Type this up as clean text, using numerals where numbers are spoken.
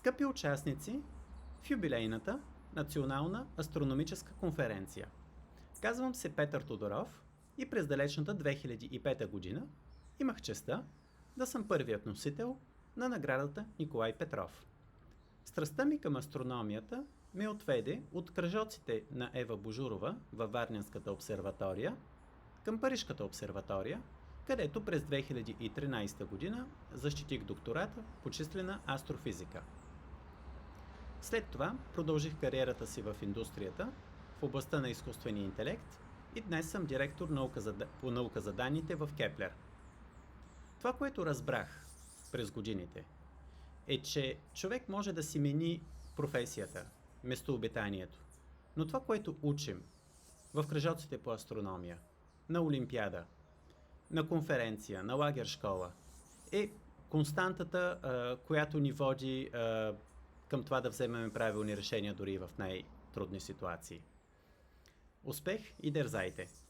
Скъпи участници в юбилейната национална астрономическа конференция. Казвам се Петър Тодоров и през далечната 2005 година имах честта да съм първият носител на наградата Николай Петров. Страстта ми към астрономията ме отведе от кръжоците на Ева Божурова във Варненската обсерватория към Парижката обсерватория, където през 2013 година защитих доктората по числена астрофизика. След това продължих кариерата си в индустрията в областта на изкуствения интелект и днес съм директор по наука за данните в Кеплер. Това, което разбрах през годините, е, че човек може да си мени професията, местообитанието, но това, което учим в кръжоците по астрономия, на олимпиада, на конференция, на лагер школа, е константата, която ни води към това да вземем правилни решения дори и в най-трудни ситуации. Успех и дерзайте!